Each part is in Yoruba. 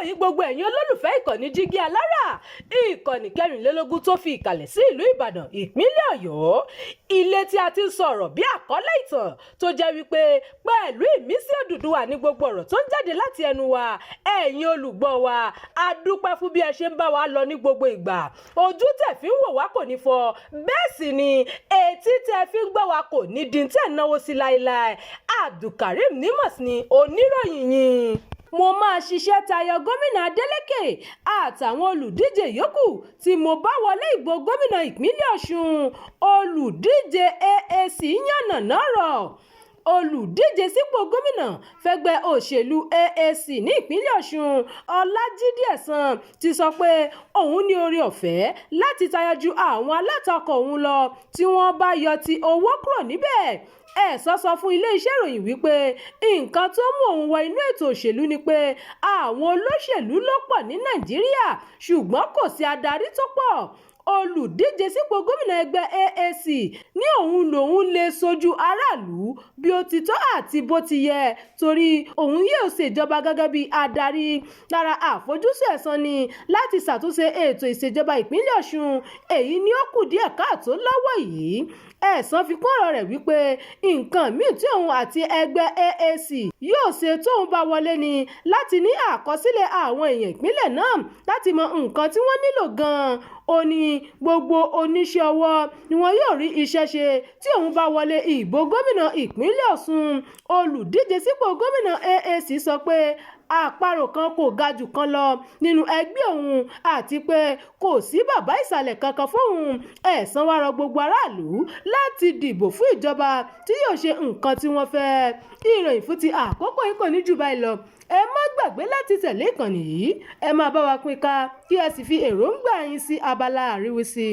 wòyí gbogbo ẹ̀yin olólùfẹ́ ìkànnì Jígí Alára, ìkànnì kẹrìnlélógún tó fi ìkàlẹ̀ sí ìlú Ìbàdàn, ìpínlẹ̀ Ọ̀yọ́. Ilé tí a ti ń sọ̀rọ̀ bí àkọ́lé ìtàn tó jẹ́ wípé pẹ̀lú ìmísí Odùduwà ní gbogbo ọ̀rọ̀ tó ń jáde láti ẹnu wa. Ẹ̀yin olùgbọ́ wa, a dúpẹ́ fún bí ẹ ṣe ń bá wa lọ ní gbogbo ìgbà. Ojú tẹ̀ fi ń wò wá kò ní fọ́, bẹ́ẹ̀ sì ni etí tẹ̀ fi ń gbọ́ wa kò ní di tẹ̀ náwó sí láéláé. Abdulkareem Nimas ni oníròyìn yín. Mo máa ṣiṣẹ́ tayọ gómìnà Adeleke àtàwọn olùdíje yòókù tí mo bá wọlé ìbò gómìnà ìpínlẹ̀ Ọ̀ṣun. Olùdíje AAC yànnàná ọ̀rọ̀. Olùdíje sípò gómìnà fẹ́gbẹ́ òṣèlú AAC ní ìpínlẹ̀ Ọ̀ṣun, Ọlájídé Ẹ̀sán, ti sọ pé òun ní oore ọ̀fẹ́ láti tayọ ju àwọn alátakò òun lọ tí wọ́n bá yọ ti owó kúrò níbẹ̀. Ẹ̀sán sọ fún ilé-iṣẹ́ ìròyìn wípé nǹkan tó mú òun wọ inú ètò òṣèlú ni pé àwọn olóṣèlú ló pọ̀ ní Nàìjíríà ṣùgbọ́n kò sí adarí tó pọ̀. Olùdíje sípò gómìnà ẹgbẹ́ AAC ní òun lòun lè sojú aráàlú bí ó ti tọ́ àti bó ti yẹ torí òun yóò ṣèjọba gẹ́gẹ́ bí adarí. Lára àfojúsùn Ẹ̀sán ni láti ṣàtúnṣe ètò ìṣèjọba ìpínlẹ̀ Ọ̀ṣun, èyí ni ó kù díẹ̀ káàtó lọ́wọ́ yìí. Ẹ̀sán fi kún ọ̀rọ̀ rẹ̀ wípé nǹkan míì tí òun àti ẹgbẹ́ AAC yóò ṣe tóun bá wọlé ni láti ní àkọsílẹ̀ àwọn èèyàn ìpínlẹ̀ náà láti mọ nǹkan tí wọ́n nílò gan-an. Ó ní gbogbo oníṣẹ́ ọwọ́ ni wọn yóò rí iṣẹ́ ṣe tí òun bá wọlé ìbò gómìnà ìpínlẹ̀ Ọ̀ṣun. Olùdíje sípò gómìnà AAC sọ pé àparò kan kò ga jù kan lọ nínú ẹgbẹ́ òun àti pé kò sí bàbá ìsàlẹ̀ kankan fóun. Ẹ̀sán wá rọ gbogbo aráàlú láti dìbò fún ìjọba tí yóò ṣe nǹkan tí wọ́n fẹ́. Ìròyìn fún ti àkókò yìí kò ní jù báyìí lọ. Ẹ má gbàgbé láti tẹ̀lé ìkànnì yìí, ẹ máa bá wa pín ká kí ẹ sì fi èròǹgbà yín sí abala àríwísí.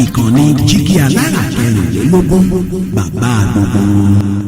Ìkànnì Jígí Alára kẹrìnlélógún, bàbá gbogbo.